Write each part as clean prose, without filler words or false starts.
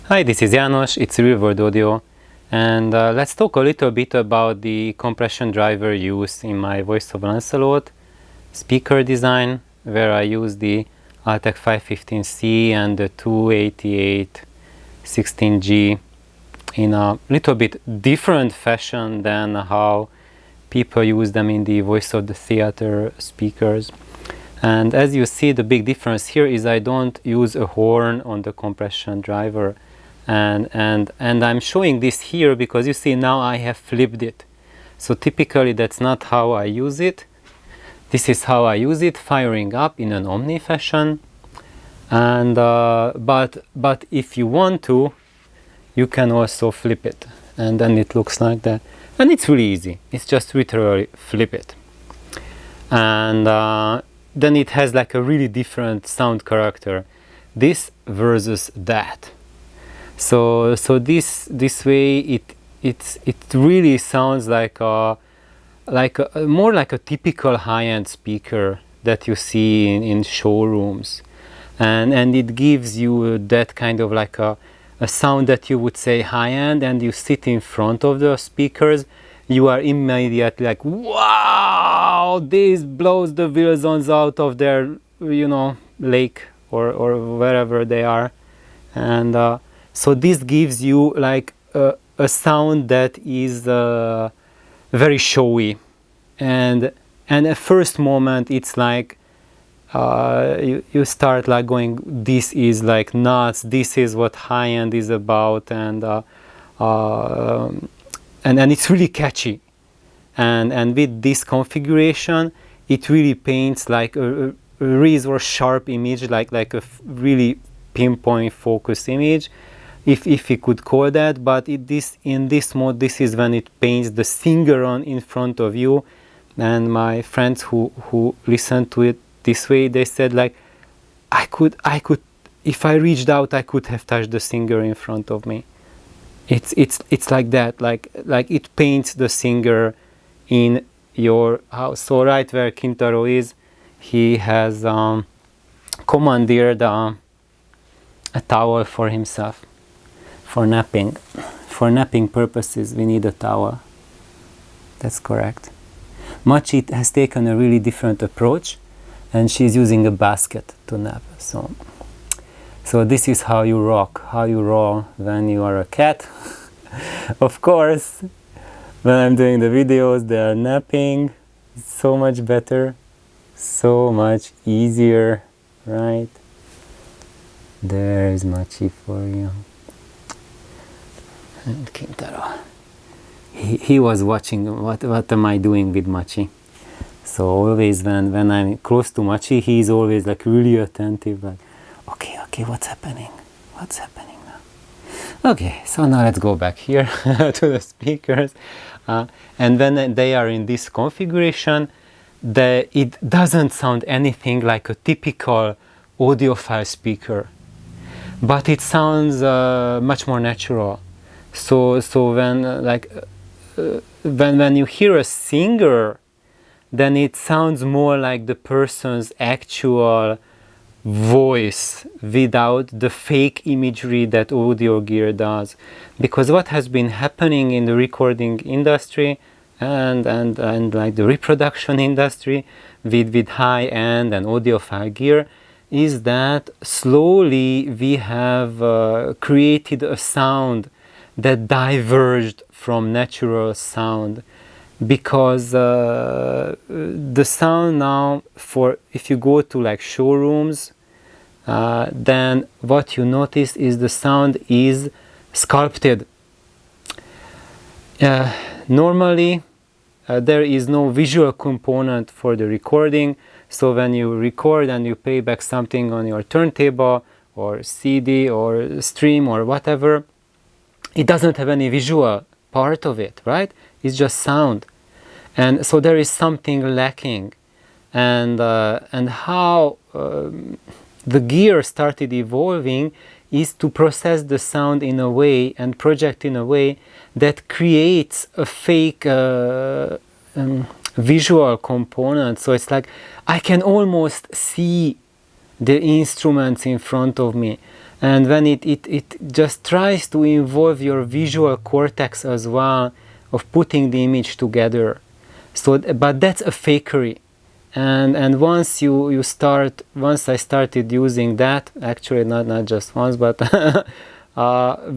Hi, this is János, it's Real World Audio, and let's talk a little bit about the compression driver use in my Voice over Lancelot speaker design, where I use the Altec 515C and the 288-16G in a little bit different fashion than how people use them in the Voice of the Theater speakers. And as you see, the big difference here is I don't use a horn on the compression driver. And I'm showing this here because you see now I have flipped it. So typically that's not how I use it. This is how I use it, firing up in an omni fashion. And but if you want to, you can also flip it, and then it looks like that. And it's really easy. It's just literally flip it, and then it has like a really different sound character. This versus that. So this way it really sounds like a more like a typical high-end speaker that you see in showrooms, and it gives you that kind of like a sound that you would say high-end, and you sit in front of the speakers, you are immediately like, wow, this blows the Wilsons out of their, you know, lake or wherever they are. And so this gives you like a sound that is very showy, and at first moment it's like you start like going, this is like nuts, this is what high-end is about, and it's really catchy, and with this configuration it really paints like a razor sharp image, like a really pinpoint focus image, if you could call that. But in this mode, this is when it paints the singer on in front of you. And my friends who listened to it this way, they said like, I could if I reached out, I could have touched the singer in front of me. It's like that, like it paints the singer in your house. So right where Kintaro is, he has commandeered a towel for himself for napping. For napping purposes, we need a towel. That's correct. Machi has taken a really different approach, and she's using a basket to nap. So this is how you rock, how you roll when you are a cat. Of course, when I'm doing the videos, they are napping. It's so much better, so much easier, right? There's Machi for you. And Kintaro. He was watching what am I doing with Machi. So always when I'm close to Machi, he's always like really attentive, like, okay, what's happening? What's happening now? Okay, so now let's go back here to the speakers. And when they are in this configuration, it doesn't sound anything like a typical audiophile speaker, but it sounds much more natural. So when when you hear a singer, then it sounds more like the person's actual voice without the fake imagery that audio gear does. Because what has been happening in the recording industry and like the reproduction industry with high-end and audiophile gear is that slowly we have created a sound that diverged from natural sound, because the sound now, for if you go to like showrooms, then what you notice is the sound is sculpted. Normally there is no visual component for the recording, so when you record and you play back something on your turntable or CD or stream or whatever, it doesn't have any visual part of it, right? It's just sound. And so there is something lacking. And how the gear started evolving is to process the sound in a way and project in a way that creates a fake visual component. So it's like I can almost see the instruments in front of me. And when it just tries to involve your visual cortex as well, of putting the image together. So, but that's a fakery. And once once I started using that, actually not just once, but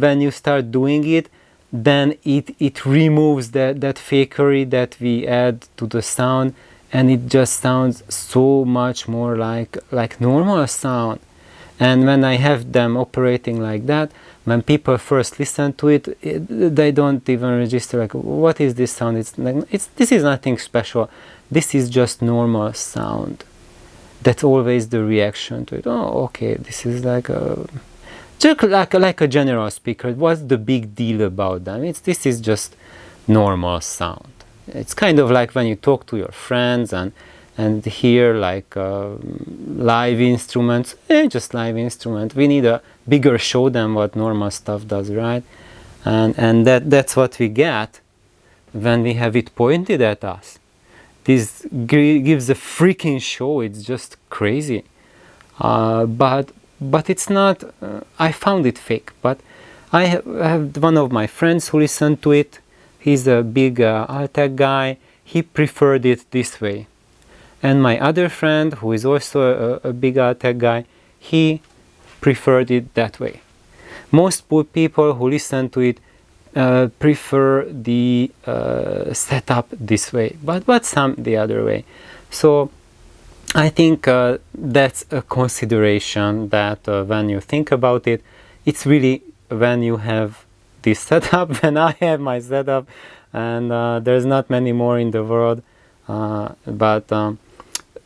when you start doing it, then it removes that fakery that we add to the sound, and it just sounds so much more like normal sound. And when I have them operating like that, when people first listen to it, they don't even register like, what is this sound? This is nothing special. This is just normal sound. That's always the reaction to it. Oh, okay, this is just like a general speaker. What's the big deal about them? This is just normal sound. It's kind of like when you talk to your friends and hear like live instruments, just live instrument. We need a bigger show than what normal stuff does, right? And that's what we get when we have it pointed at us. This gives a freaking show. It's just crazy. But it's not. I found it fake. But I have one of my friends who listened to it. He's a big Altec guy. He preferred it this way. And my other friend, who is also a big Altec guy, he preferred it that way. Most people who listen to it prefer the setup this way, but some the other way. So I think that's a consideration that when you think about it, it's really when you have this setup, when I have my setup, and there's not many more in the world, but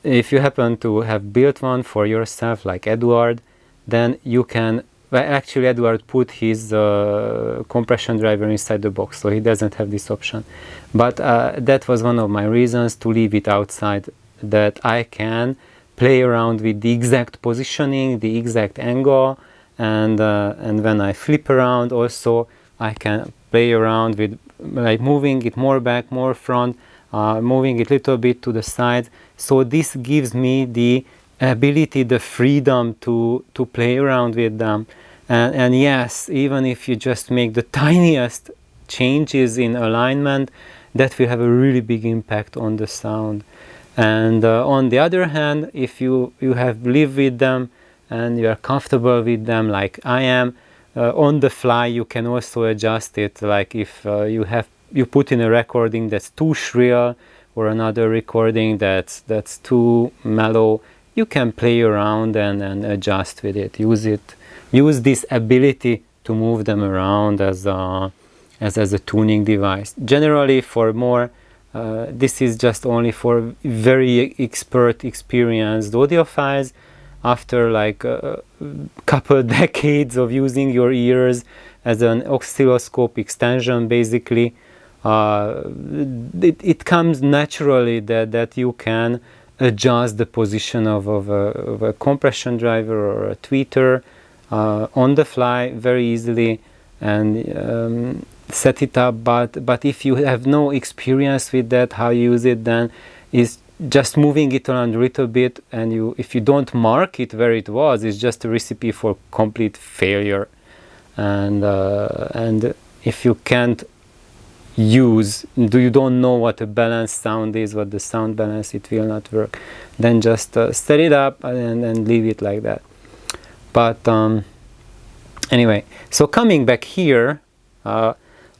if you happen to have built one for yourself, like Edward, then you can. Well, actually, Edward put his compression driver inside the box, so he doesn't have this option. But that was one of my reasons to leave it outside, that I can play around with the exact positioning, the exact angle, and when I flip around, also I can play around with like moving it more back, more front, moving it a little bit to the side. So this gives me the ability, the freedom to play around with them. And yes, even if you just make the tiniest changes in alignment, that will have a really big impact on the sound. And on the other hand, if you have lived with them and you are comfortable with them like I am, on the fly you can also adjust it. Like if you put in a recording that's too shrill, or another recording that's too mellow, you can play around and adjust with it. Use this ability to move them around as a tuning device. Generally, for more, this is just only for very experienced audiophiles. After like a couple decades of using your ears as an oscilloscope extension, basically, it comes naturally that you can adjust the position of a compression driver or a tweeter on the fly very easily and set it up. But if you have no experience with that, how you use it then is just moving it around a little bit, and if you don't mark it where it was, it's just a recipe for complete failure. And if you can't you don't know what a balanced sound is, what the sound balance, it will not work. Then just set it up and leave it like that. But anyway, so coming back here,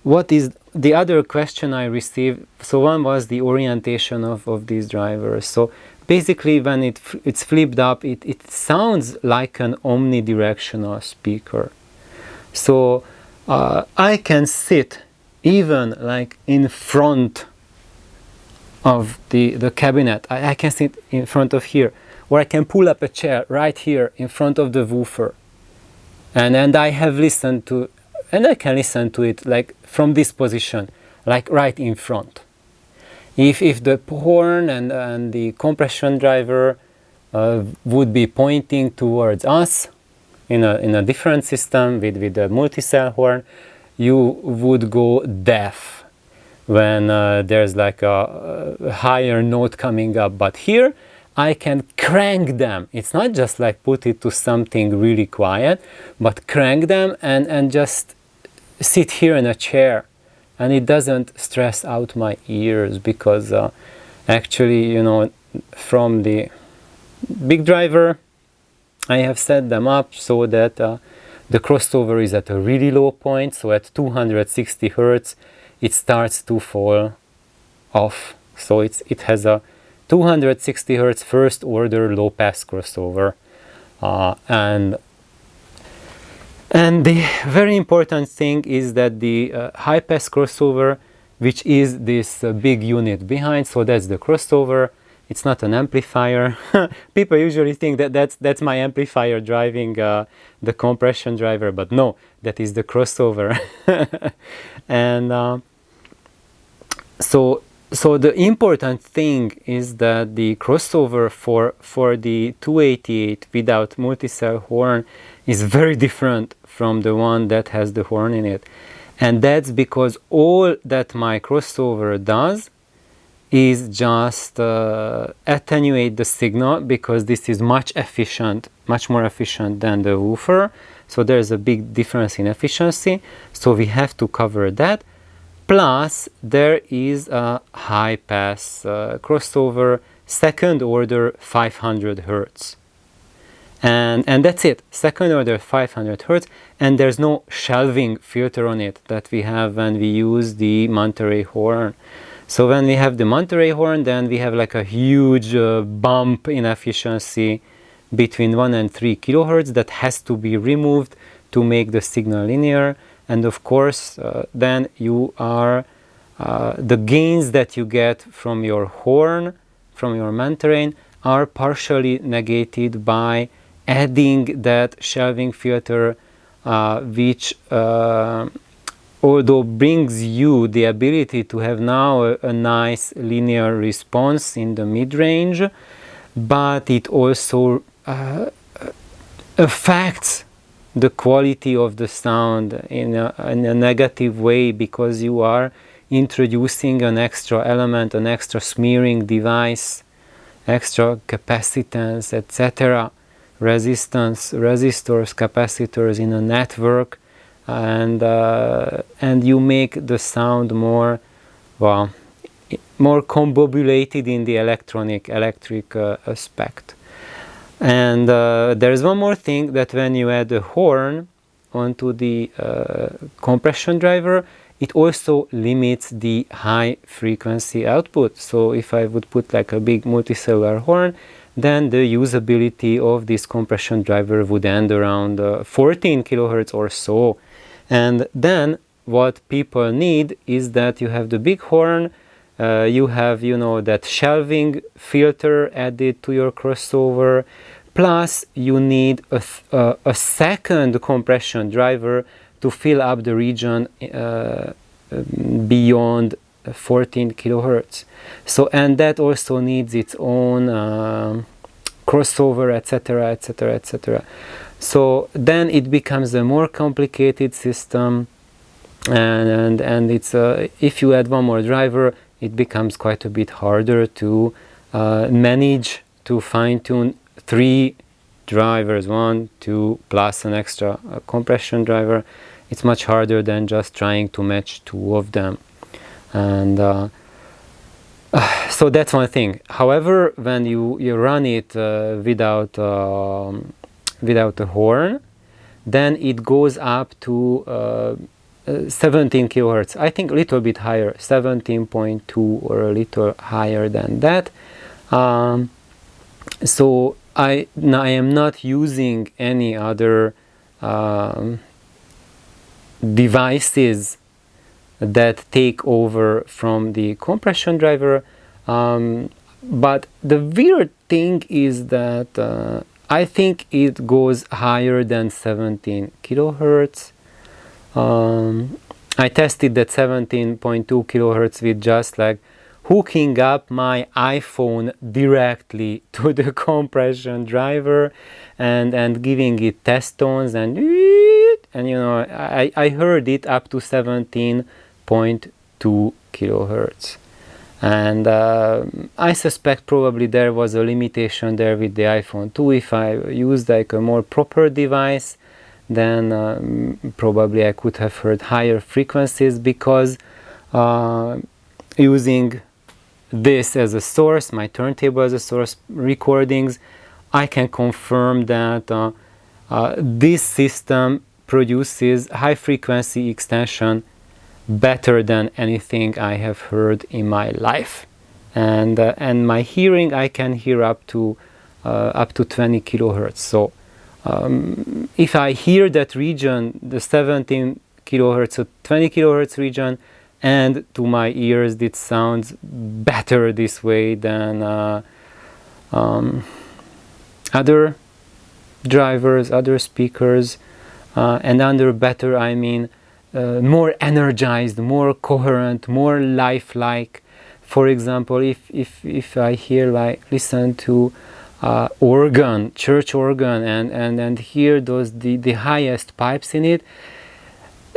what is the other question I received? So one was the orientation of these drivers. So basically, when it's flipped up, it sounds like an omnidirectional speaker. So I can sit even like in front of the cabinet. I can sit in front of here, or I can pull up a chair right here in front of the woofer, and I have listened to, and I can listen to it like from this position, like right in front. If the horn and the compression driver would be pointing towards us in a different system with a multi-cell horn, you would go deaf when there's like a higher note coming up. But here I can crank them. It's not just like put it to something really quiet, but crank them and just sit here in a chair, and it doesn't stress out my ears, because actually, you know, from the big driver, I have set them up so that the crossover is at a really low point, so at 260 Hertz it starts to fall off. So it has a 260 Hertz first order low pass crossover, and the very important thing is that the high pass crossover, which is this big unit behind, so that's the crossover. It's not an amplifier. People usually think that that's my amplifier driving the compression driver, but no, that is the crossover. And so the important thing is that the crossover for the 288 without multi-cell horn is very different from the one that has the horn in it. And that's because all that my crossover does is just attenuate the signal, because this is much more efficient than the woofer. So there's a big difference in efficiency, so we have to cover that. Plus there is a high pass crossover, second order 500 Hertz. And that's it, second order 500 Hertz, and there's no shelving filter on it that we have when we use the Monterey horn. So when we have the Monterey horn, then we have like a huge bump in efficiency between 1 and 3 kilohertz that has to be removed to make the signal linear. And of course, then you are, the gains that you get from your horn, from your Monterey, are partially negated by adding that shelving filter, which although brings you the ability to have now a nice linear response in the mid-range, but it also affects the quality of the sound in a negative way, because you are introducing an extra element, an extra smearing device, extra capacitance, etc., resistance, resistors, capacitors in a network, and you make the sound more, well, more combobulated in the electric aspect. And there's one more thing, that when you add a horn onto the compression driver, it also limits the high frequency output. So if I would put like a big multicellular horn, then the usability of this compression driver would end around 14 kilohertz or so. And then what people need is that you have the big horn, you have, you know, that shelving filter added to your crossover, plus you need a second compression driver to fill up the region beyond 14 kilohertz. So, and that also needs its own crossover, etc., etc., etc. So then it becomes a more complicated system, and it's if you add one more driver, it becomes quite a bit harder to manage to fine-tune 3 drivers, 1, 2, plus an extra compression driver. It's much harder than just trying to match 2 of them. And so that's one thing. However, when you run it without a horn, then it goes up to 17 kilohertz. I think a little bit higher, 17.2 or a little higher than that. So I am not using any other devices that take over from the compression driver, but the weird thing is that I think it goes higher than 17 kilohertz. I tested that 17.2 kilohertz with just like hooking up my iPhone directly to the compression driver and giving it test tones, and you know, I heard it up to 17.2 kilohertz. And I suspect probably there was a limitation there with the iPhone 2. If I used like a more proper device, then probably I could have heard higher frequencies, because using this as a source, my turntable as a source recordings, I can confirm that this system produces high frequency extension better than anything I have heard in my life. And my hearing, I can hear up to 20 kilohertz. So if I hear that region, the 17 kilohertz or 20 kilohertz region, and to my ears it sounds better this way than other drivers, other speakers, and under better I mean more energized, more coherent, more lifelike. For example, if I hear, like, listen to organ, church organ, and hear those the highest pipes in it,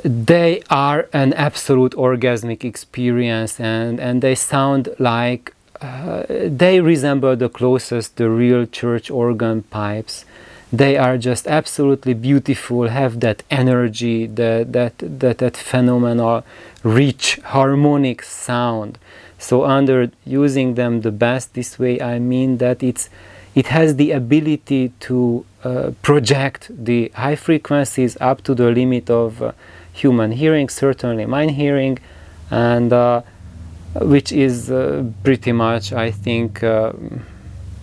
they are an absolute orgasmic experience, and they sound like they resemble the closest the real church organ pipes. They are just absolutely beautiful, have that energy, that phenomenal, rich, harmonic sound. So under using them the best this way, I mean that it has the ability to project the high frequencies up to the limit of human hearing, certainly mind hearing, and which is pretty much, I think,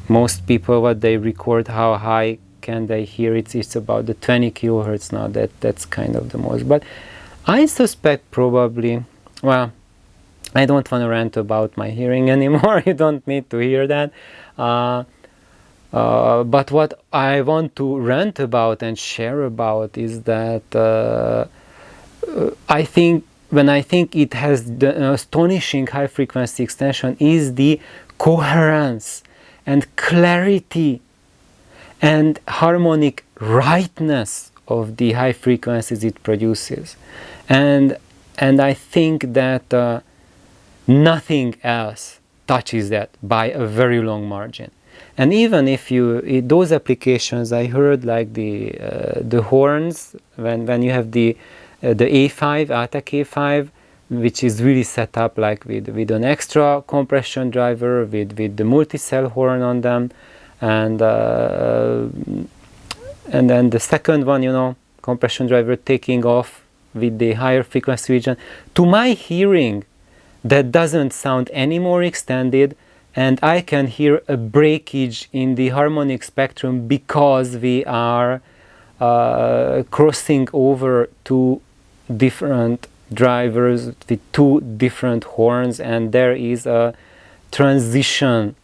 most people, what they record, how high can they hear it, it's about the 20 kilohertz now. That's kind of the most. But I suspect probably, well, I don't want to rant about my hearing anymore. You don't need to hear that. But what I want to rant about and share about is that I think, when I think it has the astonishing high frequency extension, is the coherence and clarity and harmonic rightness of the high frequencies it produces. And I think that nothing else touches that by a very long margin. And even if you, those applications, I heard, like the horns, when you have the A5, Altec A5, which is really set up like with an extra compression driver, with the multi-cell horn on them, and then the second one, you know, compression driver taking off with the higher frequency region. To my hearing, that doesn't sound any more extended, and I can hear a breakage in the harmonic spectrum because we are crossing over two different drivers with two different horns, and there is a transition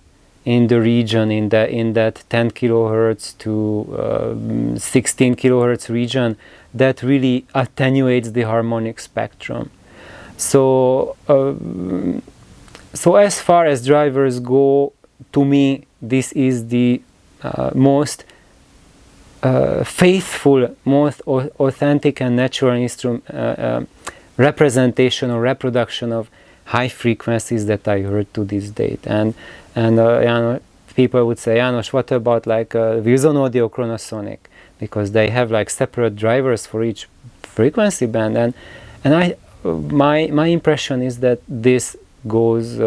in the region, in that 10 kilohertz to 16 kilohertz region, that really attenuates the harmonic spectrum. So as far as drivers go, to me, this is the most faithful, most authentic and natural representation or reproduction of high frequencies that I heard to this date. And people would say, János, what about like Wilson Audio Chronosonic? Because they have like separate drivers for each frequency band. And my impression is that this goes,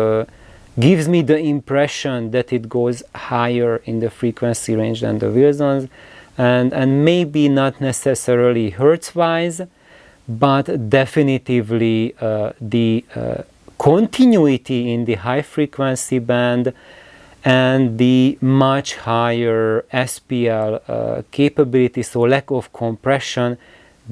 gives me the impression that it goes higher in the frequency range than the Wilsons, and maybe not necessarily hertz-wise, but definitively the continuity in the high frequency band and the much higher SPL capability, so lack of compression,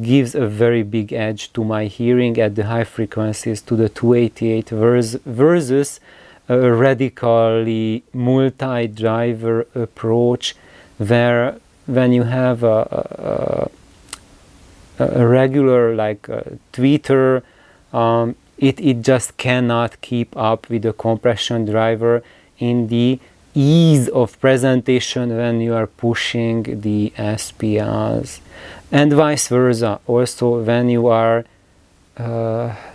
gives a very big edge to my hearing at the high frequencies, to the 288 versus a radically multi-driver approach, where when you have a regular like tweeter, it just cannot keep up with the compression driver in the ease of presentation when you are pushing the SPLs, and vice versa. Also, when you are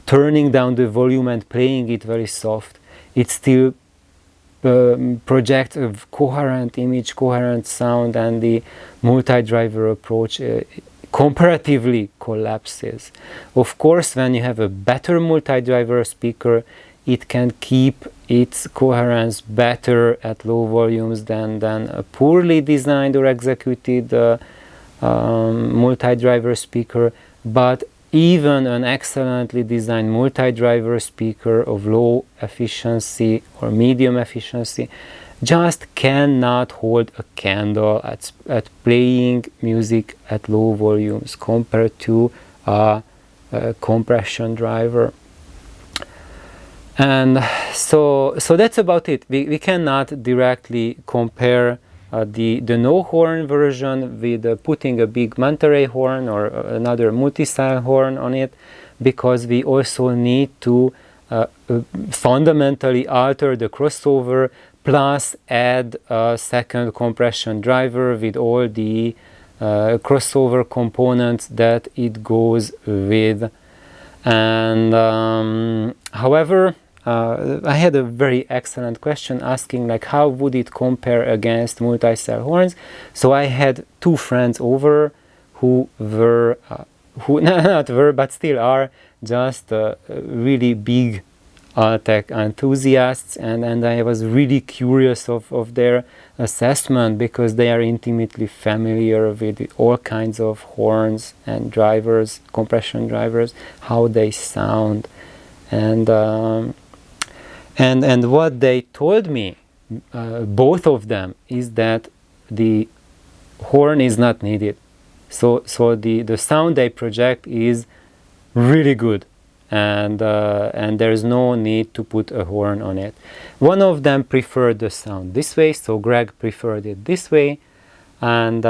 turning down the volume and playing it very soft, it still projects a coherent image, coherent sound, and the multi-driver approach comparatively collapses. Of course, when you have a better multi-driver speaker, it can keep its coherence better at low volumes than a poorly designed or executed multi-driver speaker, but even an excellently designed multi-driver speaker of low efficiency or medium efficiency just cannot hold a candle at playing music at low volumes compared to a compression driver. And so that's about it. We cannot directly compare the no horn version with putting a big manta ray horn or another multi-style horn on it, because we also need to fundamentally alter the crossover plus add a second compression driver with all the crossover components that it goes with. And however, I had a very excellent question asking like how would it compare against multi-cell horns. So I had two friends over who were not were but still are just really big Altec enthusiasts, and I was really curious of their assessment, because they are intimately familiar with all kinds of horns and drivers, compression drivers, how they sound, and what they told me, both of them, is that the horn is not needed. So the sound they project is really good, and there's no need to put a horn on it. One of them preferred the sound this way, so Greg preferred it this way, and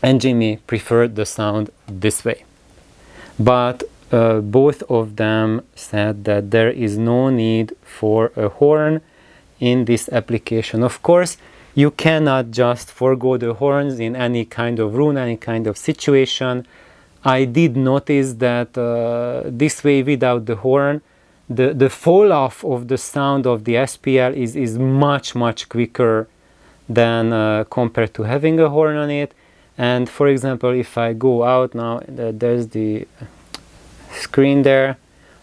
Jimmy preferred the sound this way. But both of them said that there is no need for a horn in this application. Of course, you cannot just forgo the horns in any kind of room, any kind of situation. I did notice that this way, without the horn, the fall off of the sound of the SPL is much quicker than compared to having a horn on it. And for example, if I go out now, there's the screen there,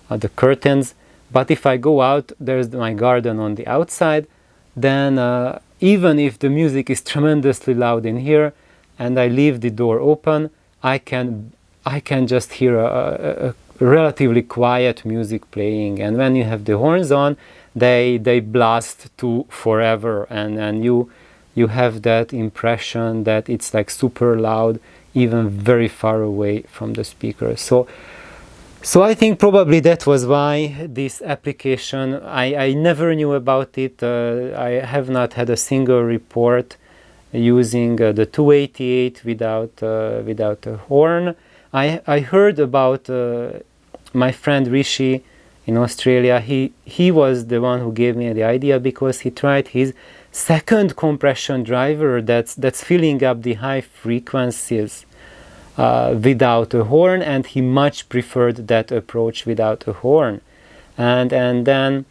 the curtains, but if I go out, there's my garden on the outside, then even if the music is tremendously loud in here and I leave the door open, I can just hear a relatively quiet music playing. And when you have the horns on, they blast to forever, and you have that impression that it's like super loud even very far away from the speaker. So I think probably that was why this application, I never knew about it. I have not had a single report using the 288 without a horn. I heard about my friend Rishi in Australia. He was the one who gave me the idea, because he tried his second compression driver that's filling up the high frequencies without a horn, and he much preferred that approach without a horn. And then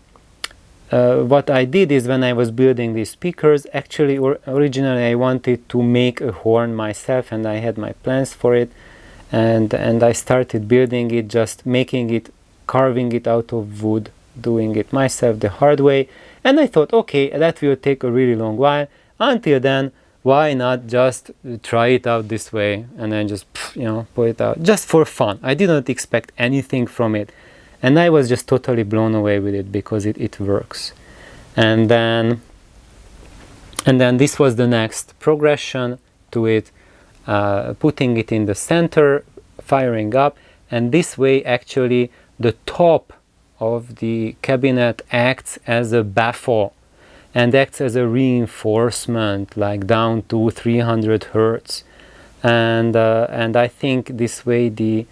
what I did is, when I was building these speakers, actually originally I wanted to make a horn myself, and I had my plans for it, and I started building it, just making it, carving it out of wood, doing it myself the hard way. And I thought, okay, that will take a really long while. Until then, why not just try it out this way, and then just, put it out just for fun. I didn't expect anything from it, and I was just totally blown away with it, because it works. And then this was the next progression to it, putting it in the center, firing up, and this way actually the top of the cabinet acts as a baffle and acts as a reinforcement, like down to 300 hertz, and I think this way the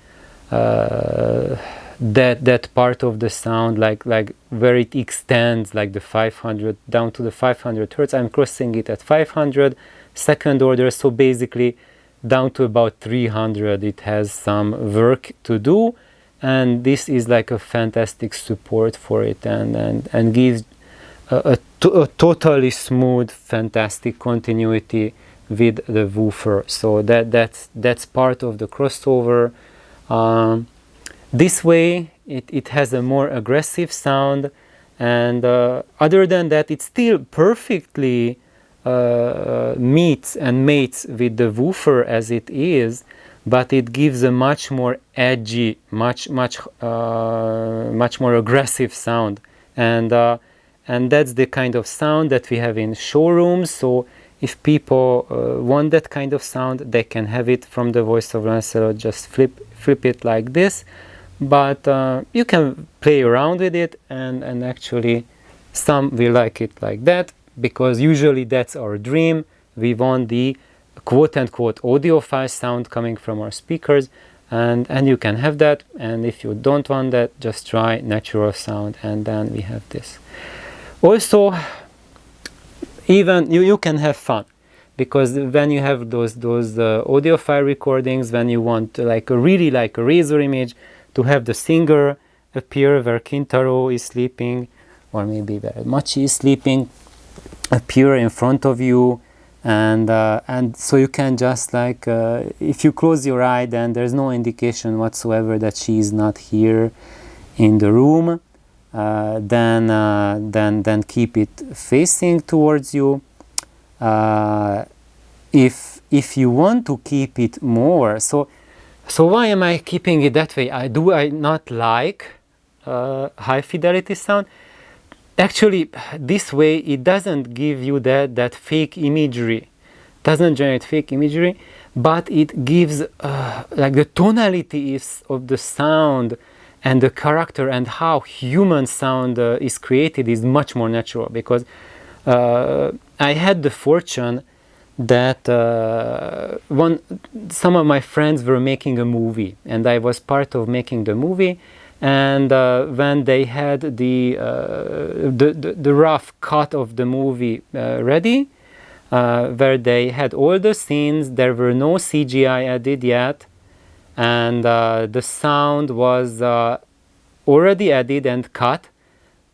that part of the sound, like where it extends, like the 500 down to the 500 hertz, I'm crossing it at 500 second order, so basically down to about 300 it has some work to do, and this is like a fantastic support for it, and gives a totally smooth, fantastic continuity with the woofer. So that's part of the crossover. This way it has a more aggressive sound, and other than that, it still perfectly meets and mates with the woofer as it is, but it gives a much more edgy, much more aggressive sound, and that's the kind of sound that we have in showrooms. So if people want that kind of sound, they can have it from the voiceover answer. Just flip it like this, but you can play around with it, and actually some will like it like that, because usually that's our dream. We want the quote-unquote audiophile sound coming from our speakers, and you can have that. And if you don't want that, just try natural sound, and then we have this. Also, even you can have fun, because when you have those audiophile recordings, when you want like a razor image, to have the singer appear where Kintaro is sleeping, or maybe where Machi is sleeping, appear in front of you, and so you can just like if you close your eye, then there's no indication whatsoever that she is not here in the room. Then keep it facing towards you. If you want to keep it more, so why am I keeping it that way? Do I not like high fidelity sound? Actually, this way it doesn't give you that fake imagery, doesn't generate fake imagery, but it gives like the tonality of the sound and the character, and how human sound is created is much more natural. Because I had the fortune that some of my friends were making a movie, and I was part of making the movie. And when they had the rough cut of the movie ready, where they had all the scenes, there were no CGI added yet, and the sound was already added and cut,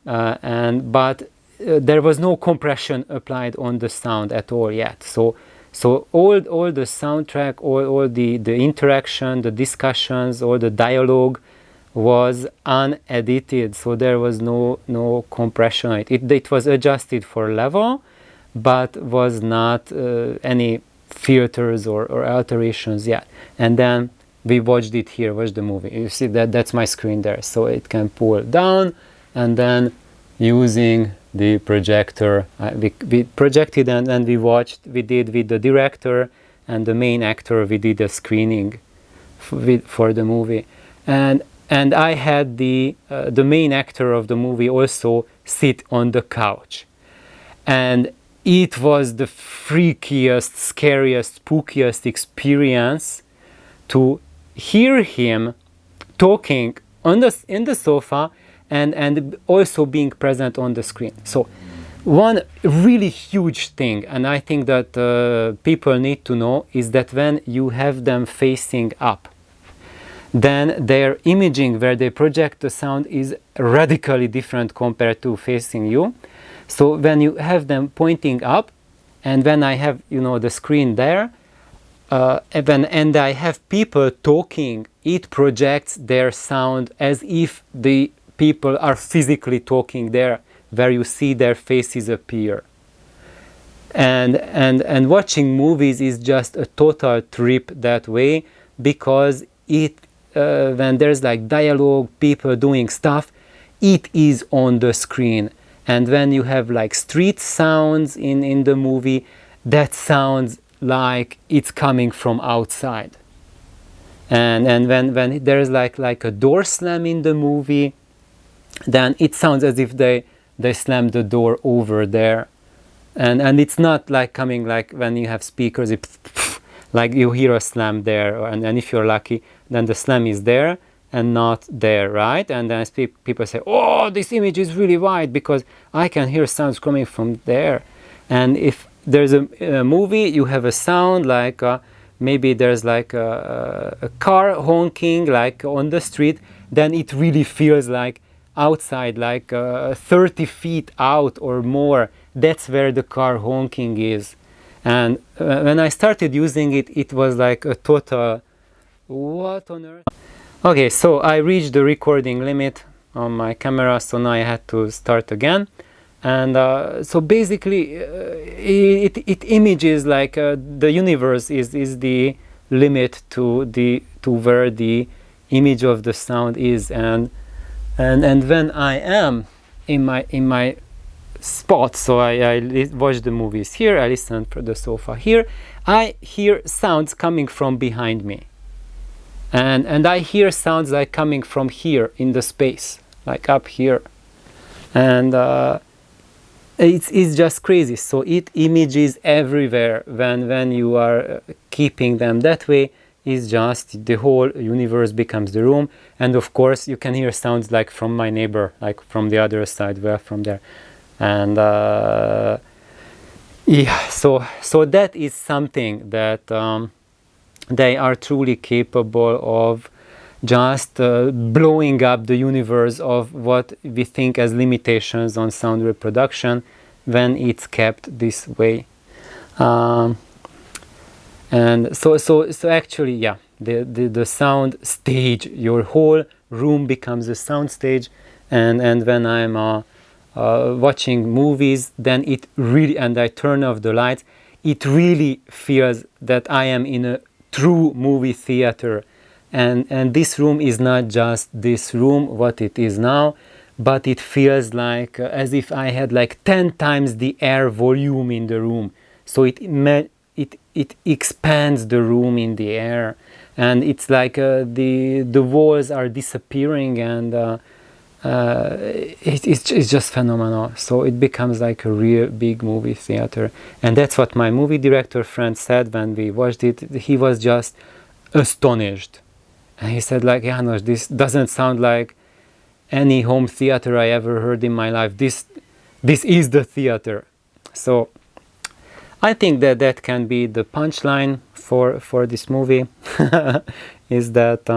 but there was no compression applied on the sound at all yet. So all the soundtrack, all the interaction, the discussions, all the dialogue was unedited, so there was no compression. It was adjusted for level, but was not any filters or alterations yet. And then we watched it here, watched the movie. You see that's my screen there, so it can pull down, and then using the projector, we projected and we watched. We did with the director and the main actor. We did a screening for the movie, and I had the main actor of the movie also sit on the couch, and it was the freakiest, scariest, spookiest experience to hear him talking in the sofa and also being present on the screen. So one really huge thing, and I think that people need to know, is that when you have them facing up, then their imaging where they project the sound is radically different compared to facing you. So when you have them pointing up, and when I have the screen there, and I have people talking, it projects their sound as if the people are physically talking there, where you see their faces appear. And watching movies is just a total trip that way, because when there's like dialogue, people doing stuff, it is on the screen. And when you have like street sounds in the movie, that sounds like it's coming from outside. And when there's like a door slam in the movie, then it sounds as if they slammed the door over there. And it's not like coming like when you have speakers, like you hear a slam there, and if you're lucky, then the slam is there and not there, right? And then people say, oh, this image is really wide because I can hear sounds coming from there. And if there's a movie, you have a sound like maybe there's like a car honking like on the street, then it really feels like outside, like 30 feet out or more. That's where the car honking is. And when I started using it, it was like a total, what on earth? Okay, so I reached the recording limit on my camera, so now I had to start again. And so basically it images like the universe is the limit to where the image of the sound is. And when I am in my spot, so I watch the movies here, I listen from the sofa here, I hear sounds coming from behind me. And I hear sounds like coming from here in the space, like up here. And it's just crazy. So it images everywhere when you are keeping them that way. Is just the whole universe becomes the room. And of course you can hear sounds like from my neighbor, like from the other side, well, from there. And yeah, so that is something that they are truly capable of, just blowing up the universe of what we think as limitations on sound reproduction when it's kept this way. And so actually, yeah, the sound stage, your whole room becomes a sound stage. And when I'm watching movies, then it really, and I turn off the lights, it really feels that I am in a true movie theater. And this room is not just this room, what it is now, but it feels like as if I had like 10 times the air volume in the room. So it expands the room in the air, and it's like the walls are disappearing, and it's just phenomenal. So it becomes like a real big movie theater. And that's what my movie director friend said when we watched it. He was just astonished. And he said, like, János, this doesn't sound like any home theater I ever heard in my life. This is the theater. So I think that can be the punchline for this movie. Is that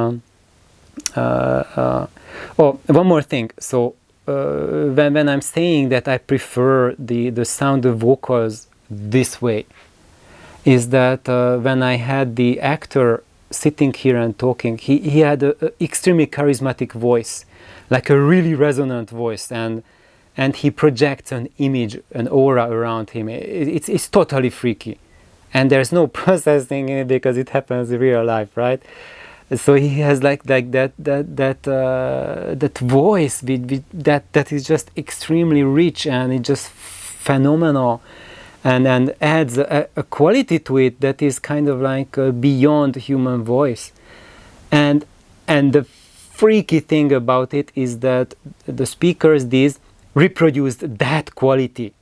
oh, one more thing. So when I'm saying that I prefer the sound of vocals this way, is that when I had the actor sitting here and talking, he had an extremely charismatic voice, like a really resonant voice, and he projects an image, an aura around him. It's totally freaky, and there's no processing in it because it happens in real life, right? So he has like that voice that is just extremely rich, and it's just phenomenal. And adds a quality to it that is kind of like beyond human voice. And the freaky thing about it is that the speakers, these, reproduced that quality.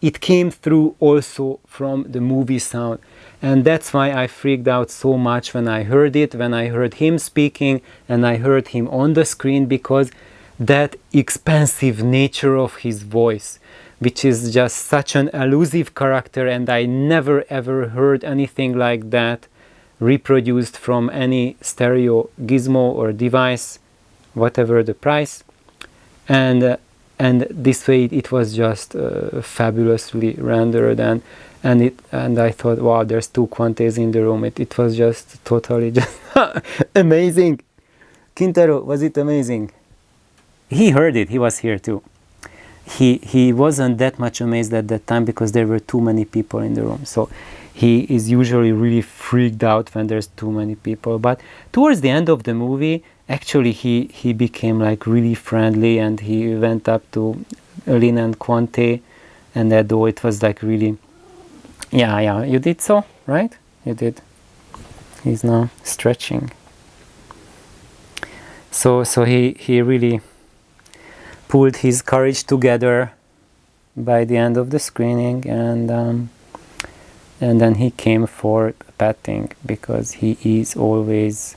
It came through also from the movie sound. And that's why I freaked out so much when I heard it, when I heard him speaking and I heard him on the screen, because that expansive nature of his voice, which is just such an elusive character, and I never ever heard anything like that reproduced from any stereo gizmo or device, whatever the price. And this way it was just fabulously rendered, and I thought, wow, there's two Quantes in the room. It was just totally just amazing. Kintaro, was it amazing? He heard it, he was here too. He wasn't that much amazed at that time because there were too many people in the room. So he is usually really freaked out when there's too many people. But towards the end of the movie, actually he became like really friendly, and he went up to Lin and Quante, and although it was like really, yeah, you did so, right? You did. He's now stretching. So he really pulled his courage together by the end of the screening, and then he came for petting, because he is always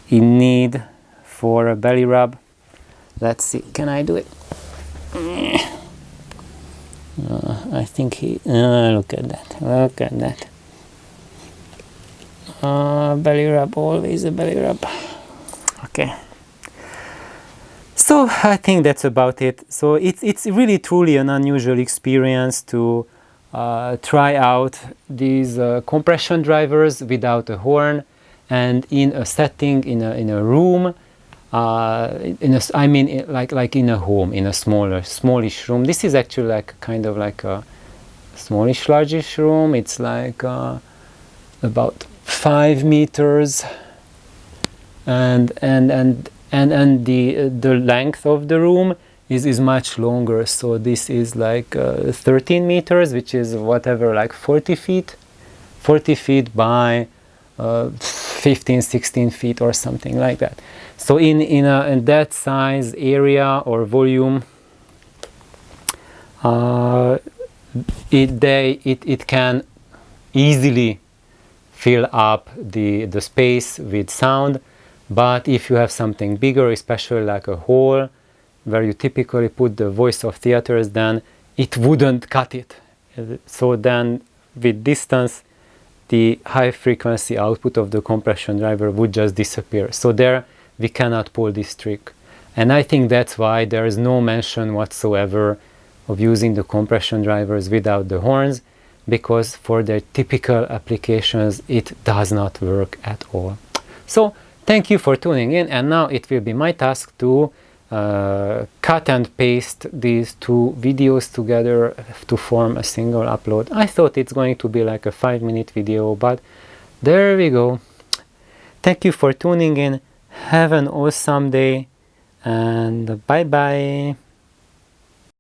in need for a belly rub. Let's see, can I do it? I think he, look at that, belly rub, always a belly rub. Okay. So I think that's about it. So it's really truly an unusual experience to try out these compression drivers without a horn, and in a setting, in a room, I mean like in a home, in a smallish room. This is actually like kind of like a smallish largish room. It's like about 5 meters, and the length of the room is much longer. So this is like 13 meters, which is whatever, like 40 feet by 15, 16 feet or something like that. So in that size area or volume, it can easily fill up the space with sound. But if you have something bigger, especially like a hall where you typically put the voice of theaters, then it wouldn't cut it. So then with distance, the high frequency output of the compression driver would just disappear. So there we cannot pull this trick. And I think that's why there is no mention whatsoever of using the compression drivers without the horns, because for their typical applications it does not work at all. So thank you for tuning in, and now it will be my task to cut and paste these two videos together to form a single upload. I thought it's going to be like a 5-minute video, but there we go. Thank you for tuning in. Have an awesome day, and bye bye.